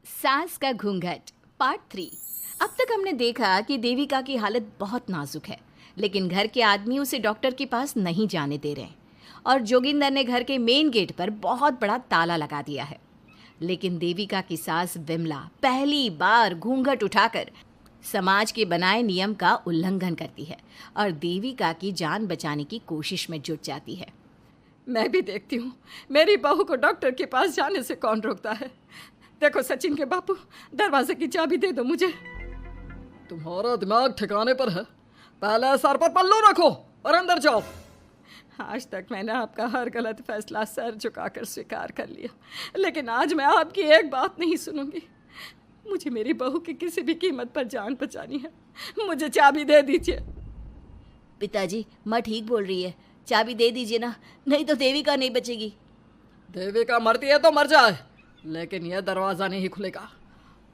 सास का घूंघट पार्ट 3। अब तक हमने देखा कि देविका की हालत बहुत नाजुक है, लेकिन घर के आदमी उसे डॉक्टर के पास नहीं जाने दे रहे और जोगिंदर ने घर के मेन गेट पर बहुत बड़ा ताला लगा दिया है। लेकिन देविका की सास विमला पहली बार घूंघट उठाकर समाज के बनाए नियम का उल्लंघन करती है और देविका की जान बचाने की कोशिश में जुट जाती है। मैं भी देखती हूँ मेरी बहू को डॉक्टर के पास जाने से कौन रोकता है। देखो सचिन के बापू, दरवाजे की चाबी दे दो मुझे। तुम्हारा दिमाग ठिकाने पर है? पहले सर पर पल्लू रखो और अंदर जाओ। आज तक मैंने आपका हर गलत फैसला सर झुकाकर स्वीकार कर लिया, लेकिन आज मैं आपकी एक बात नहीं सुनूंगी। मुझे मेरी बहू की किसी भी कीमत पर जान बचानी है। मुझे चाबी दे दीजिए। पिताजी, माँ ठीक बोल रही है, चाबी दे दीजिए ना, नहीं तो देविका नहीं बचेगी। देविका मरती है तो मर जाए, लेकिन यह दरवाज़ा नहीं खुलेगा।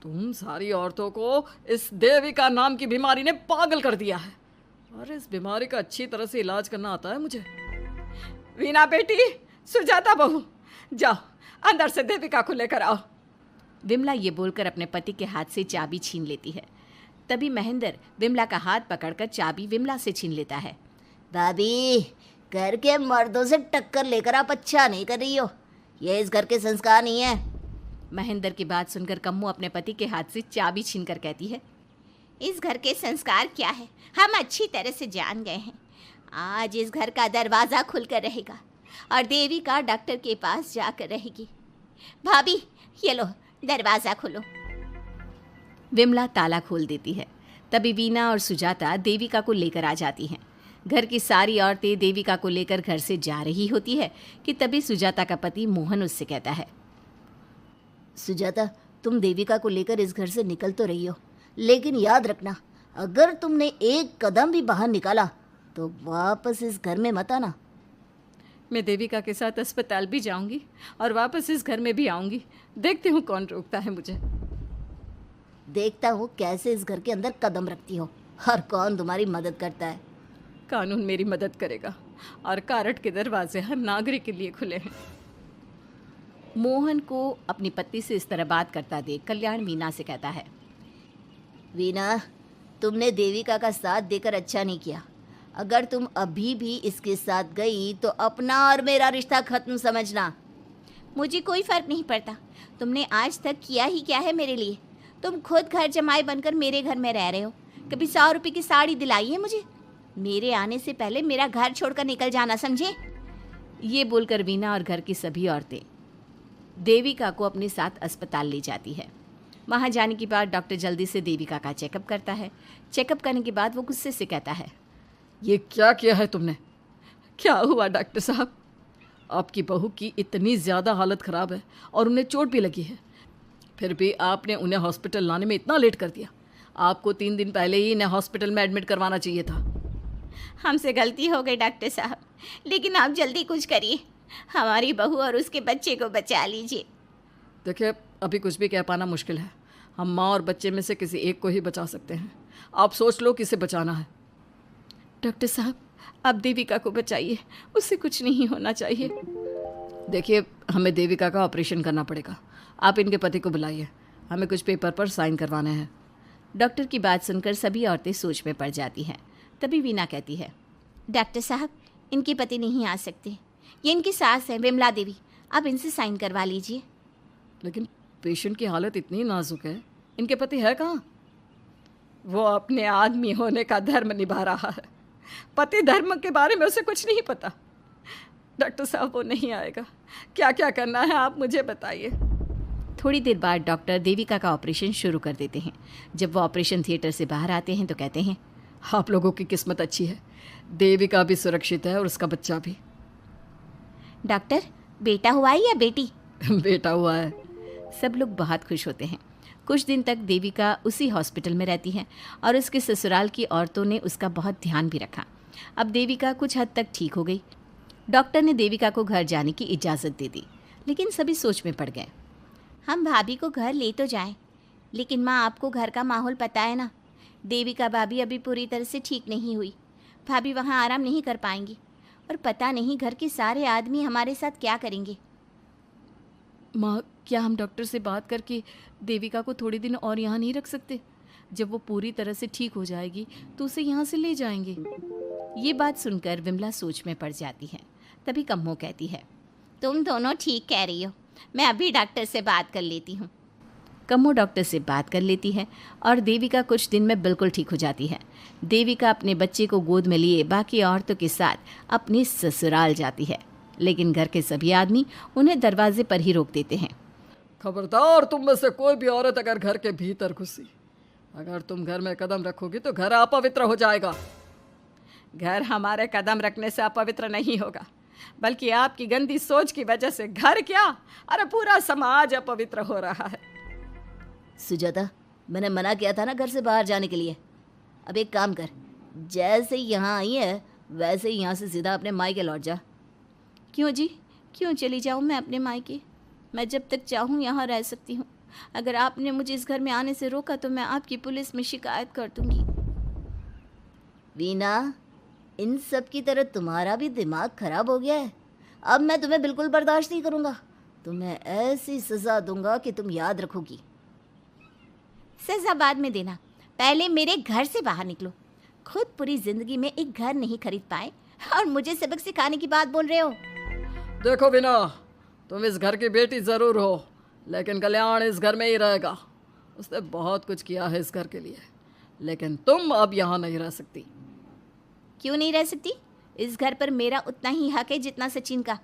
तुम सारी औरतों को इस देविका नाम की बीमारी ने पागल कर दिया है, और इस बीमारी का अच्छी तरह से इलाज करना आता है मुझे। वीना बेटी, सुजाता बहू, जाओ अंदर से देविका को लेकर आओ। विमला ये बोलकर अपने पति के हाथ से चाबी छीन लेती है। तभी महेंद्र विमला का हाथ पकड़कर चाबी विमला से छीन लेता है। भाभी, घर के मर्दों से टक्कर लेकर आप अच्छा नहीं कर रही हो, ये इस घर के संस्कार नहीं है। महेंद्र की बात सुनकर कम्मू अपने पति के हाथ से चाबी छीनकर कहती है, इस घर के संस्कार क्या है हम अच्छी तरह से जान गए हैं। आज इस घर का दरवाज़ा खुलकर रहेगा और देविका डॉक्टर के पास जाकर रहेगी। भाभी, ये लो दरवाज़ा खोलो। विमला ताला खोल देती है। तभी वीना और सुजाता देविका को लेकर आ जाती हैं। घर की सारी औरतें देविका को लेकर घर से जा रही होती है कि तभी सुजाता का पति मोहन उससे कहता है, सुजाता, तुम देविका को लेकर इस घर से निकल तो रही हो, लेकिन याद रखना, अगर तुमने एक कदम भी बाहर निकाला तो वापस इस घर में मत आना। मैं देविका के साथ अस्पताल भी जाऊंगी और वापस इस घर में भी आऊंगी। देखती हूँ कौन रोकता है मुझे। देखता हूँ कैसे इस घर के अंदर कदम रखती हो और कौन तुम्हारी मदद करता है। कानून मेरी मदद करेगा और कारट के दरवाजे हर नागरिक के लिए खुले हैं। मोहन को अपनी पत्नी से इस तरह बात करता देख कल्याण वीना से कहता है, वीना, तुमने देविका का साथ देकर अच्छा नहीं किया। अगर तुम अभी भी इसके साथ गई तो अपना और मेरा रिश्ता खत्म समझना। मुझे कोई फ़र्क नहीं पड़ता तुमने आज तक किया ही क्या है मेरे लिए। तुम खुद घर जमाई बनकर मेरे घर में रह रहे हो। कभी 100 रुपये की साड़ी दिलाई है मुझे? मेरे आने से पहले मेरा घर छोड़कर निकल जाना, समझे? ये बोलकर वीना और घर की सभी औरतें देविका को अपने साथ अस्पताल ले जाती है। वहाँ जाने के बाद डॉक्टर जल्दी से देविका का चेकअप करता है। चेकअप करने के बाद वो गुस्से से कहता है, ये क्या किया है तुमने? क्या हुआ डॉक्टर साहब? आपकी बहू की इतनी ज़्यादा हालत ख़राब है और उन्हें चोट भी लगी है, फिर भी आपने उन्हें हॉस्पिटल लाने में इतना लेट कर दिया। आपको 3 दिन पहले ही इन्हें हॉस्पिटल में एडमिट करवाना चाहिए था। हमसे गलती हो गई डॉक्टर साहब, लेकिन आप जल्दी कुछ करिए। हमारी बहू और उसके बच्चे को बचा लीजिए। देखिए, अभी कुछ भी कह पाना मुश्किल है। हम माँ और बच्चे में से किसी एक को ही बचा सकते हैं। आप सोच लो किसे बचाना है। डॉक्टर साहब, आप देविका को बचाइए, उससे कुछ नहीं होना चाहिए। देखिए, हमें देविका का ऑपरेशन करना पड़ेगा। आप इनके पति को बुलाइए, हमें कुछ पेपर पर साइन करवाने हैं। डॉक्टर की बात सुनकर सभी औरतें सोच में पड़ जाती हैं। तभी वीना कहती है, डॉक्टर साहब, इनके पति नहीं आ सकते। ये इनकी सास है विमला देवी, आप इनसे साइन करवा लीजिए। लेकिन पेशेंट की हालत इतनी नाजुक है, इनके पति है कहाँ? वो अपने आदमी होने का धर्म निभा रहा है। पति धर्म के बारे में उसे कुछ नहीं पता। डॉक्टर साहब, वो नहीं आएगा। क्या क्या करना है आप मुझे बताइए। थोड़ी देर बाद डॉक्टर देविका का ऑपरेशन शुरू कर देते हैं। जब वो ऑपरेशन थिएटर से बाहर आते हैं तो कहते हैं, आप लोगों की किस्मत अच्छी है, देविका भी सुरक्षित है और उसका बच्चा भी। डॉक्टर, बेटा हुआ है या बेटी? बेटा हुआ है। सब लोग बहुत खुश होते हैं। कुछ दिन तक देविका उसी हॉस्पिटल में रहती है और उसके ससुराल की औरतों ने उसका बहुत ध्यान भी रखा। अब देविका कुछ हद तक ठीक हो गई। डॉक्टर ने देविका को घर जाने की इजाज़त दे दी, लेकिन सभी सोच में पड़ गए। हम भाभी को घर ले तो जाएं, लेकिन माँ, आपको घर का माहौल पता है ना। देविका भाभी अभी पूरी तरह से ठीक नहीं हुई। भाभी वहाँ आराम नहीं कर पाएंगी और पता नहीं घर के सारे आदमी हमारे साथ क्या करेंगे। माँ, क्या हम डॉक्टर से बात करके देविका को थोड़े दिन और यहाँ नहीं रख सकते? जब वो पूरी तरह से ठीक हो जाएगी तो उसे यहाँ से ले जाएंगे। ये बात सुनकर विमला सोच में पड़ जाती है। तभी कम्मो कहती है, तुम दोनों ठीक कह रही हो, मैं अभी डॉक्टर से बात कर लेती हूँ। कम्मो डॉक्टर से बात कर लेती है और देविका कुछ दिन में बिल्कुल ठीक हो जाती है। देविका अपने बच्चे को गोद में लिए बाकी औरतों के साथ अपनी ससुराल जाती है, लेकिन घर के सभी आदमी उन्हें दरवाजे पर ही रोक देते हैं। खबरदार, तुम में से कोई भी औरत अगर घर के भीतर घुसी, अगर तुम घर में कदम रखोगी तो घर अपवित्र हो जाएगा। घर हमारे कदम रखने से अपवित्र नहीं होगा, बल्कि आपकी गंदी सोच की वजह से घर क्या, अरे पूरा समाज अपवित्र हो रहा है। सुजाता, मैंने मना किया था ना घर से बाहर जाने के लिए। अब एक काम कर, जैसे ही यहाँ आई है वैसे ही यहाँ से सीधा अपने मायके लौट जा। क्यों जी, क्यों चली जाऊँ मैं अपने मायके? मैं जब तक चाहूँ यहाँ रह सकती हूँ। अगर आपने मुझे इस घर में आने से रोका तो मैं आपकी पुलिस में शिकायत कर दूँगी। वीना, इन सब की तरह तुम्हारा भी दिमाग खराब हो गया है। अब मैं तुम्हें बिल्कुल बर्दाश्त नहीं करूँगा। तुम्हें ऐसी सज़ा दूंगा कि तुम याद रखोगी। सजा बाद में देना, पहले मेरे घर से बाहर निकलो। खुद पूरी जिंदगी में एक घर नहीं खरीद पाए और मुझे सबक सिखाने की बात बोल रहे हो। देखो वीना, तुम इस घर की बेटी ज़रूर हो, लेकिन कल्याण इस घर में ही रहेगा। उसने बहुत कुछ किया है इस घर के लिए, लेकिन तुम अब यहाँ नहीं रह सकती। क्यों नहीं रह सकती? इस घर पर मेरा उतना ही हक है जितना सचिन का।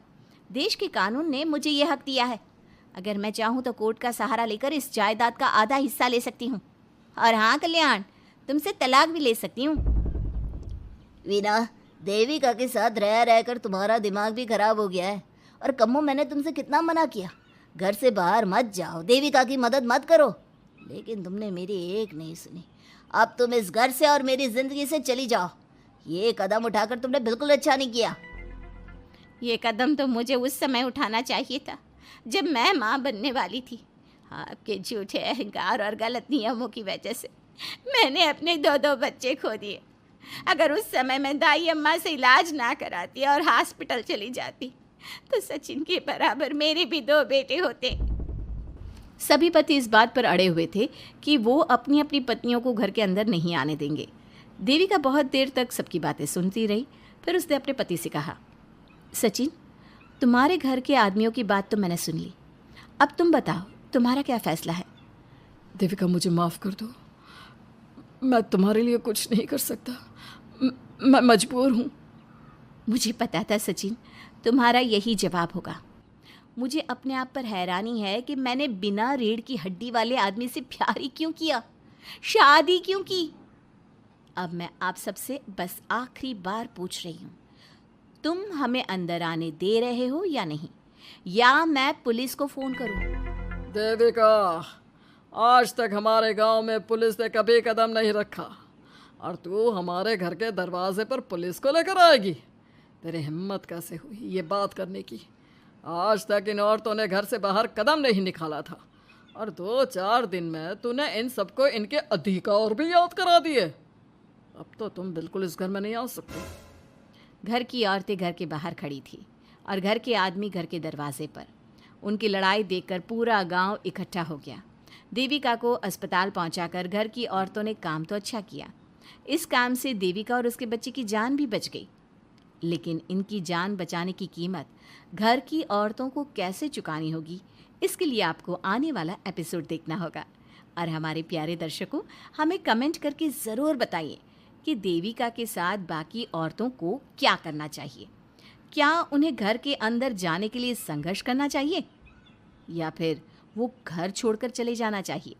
देश के कानून ने मुझे ये हक दिया है। अगर मैं चाहूँ तो कोर्ट का सहारा लेकर इस जायदाद का आधा हिस्सा ले सकती हूँ। और हाँ कल्याण, तुमसे तलाक भी ले सकती हूँ। वीना, देविका के साथ रह रहकर तुम्हारा दिमाग भी खराब हो गया है। और कम्मो, मैंने तुमसे कितना मना किया, घर से बाहर मत जाओ, देविका की मदद मत करो, लेकिन तुमने मेरी एक नहीं सुनी। अब तुम इस घर से और मेरी ज़िंदगी से चली जाओ। ये कदम उठाकर तुमने बिल्कुल अच्छा नहीं किया। ये कदम तो मुझे उस समय उठाना चाहिए था जब मैं माँ बनने वाली थी। आपके झूठे अहंकार और गलत नियमों की वजह से मैंने अपने दो बच्चे खो दिए। अगर उस समय मैं दाई अम्मा से इलाज ना कराती और हॉस्पिटल चली जाती तो सचिन के बराबर मेरे भी 2 बेटे होते। सभी पति इस बात पर अड़े हुए थे कि वो अपनी अपनी पत्नियों को घर के अंदर नहीं आने देंगे। देविका बहुत देर तक सबकी बातें सुनती रही। फिर उसने अपने पति से कहा, सचिन, तुम्हारे घर के आदमियों की बात तो मैंने सुन ली। अब तुम बताओ, तुम्हारा क्या फैसला है? देविका, मुझे माफ़ कर दो, मैं तुम्हारे लिए कुछ नहीं कर सकता, मैं मजबूर हूँ। मुझे पता था सचिन, तुम्हारा यही जवाब होगा। मुझे अपने आप पर हैरानी है कि मैंने बिना रीढ़ की हड्डी वाले आदमी से प्यार ही क्यों किया, शादी क्यों की। अब मैं आप सबसे बस आखिरी बार पूछ रही हूँ, तुम हमें अंदर आने दे रहे हो या नहीं, या मैं पुलिस को फ़ोन करूँ? देविका, आज तक हमारे गांव में पुलिस ने कभी कदम नहीं रखा और तू हमारे घर के दरवाजे पर पुलिस को लेकर आएगी? तेरी हिम्मत कैसे हुई ये बात करने की? आज तक इन औरतों ने घर से बाहर कदम नहीं निकाला था और 2-4 दिन में तूने इन सबको इनके अधिकार भी याद करा दिए। अब तो तुम बिल्कुल इस घर में नहीं आ सकते। घर की औरतें घर के बाहर खड़ी थी और घर के आदमी घर के दरवाजे पर। उनकी लड़ाई देखकर पूरा गांव इकट्ठा हो गया। देविका को अस्पताल पहुंचाकर घर की औरतों ने काम तो अच्छा किया। इस काम से देविका और उसके बच्चे की जान भी बच गई, लेकिन इनकी जान बचाने की कीमत घर की औरतों को कैसे चुकानी होगी, इसके लिए आपको आने वाला एपिसोड देखना होगा। और हमारे प्यारे दर्शकों, हमें कमेंट करके ज़रूर बताइए कि देविका के साथ बाकी औरतों को क्या करना चाहिए। क्या उन्हें घर के अंदर जाने के लिए संघर्ष करना चाहिए या फिर वो घर छोड़कर चले जाना चाहिए?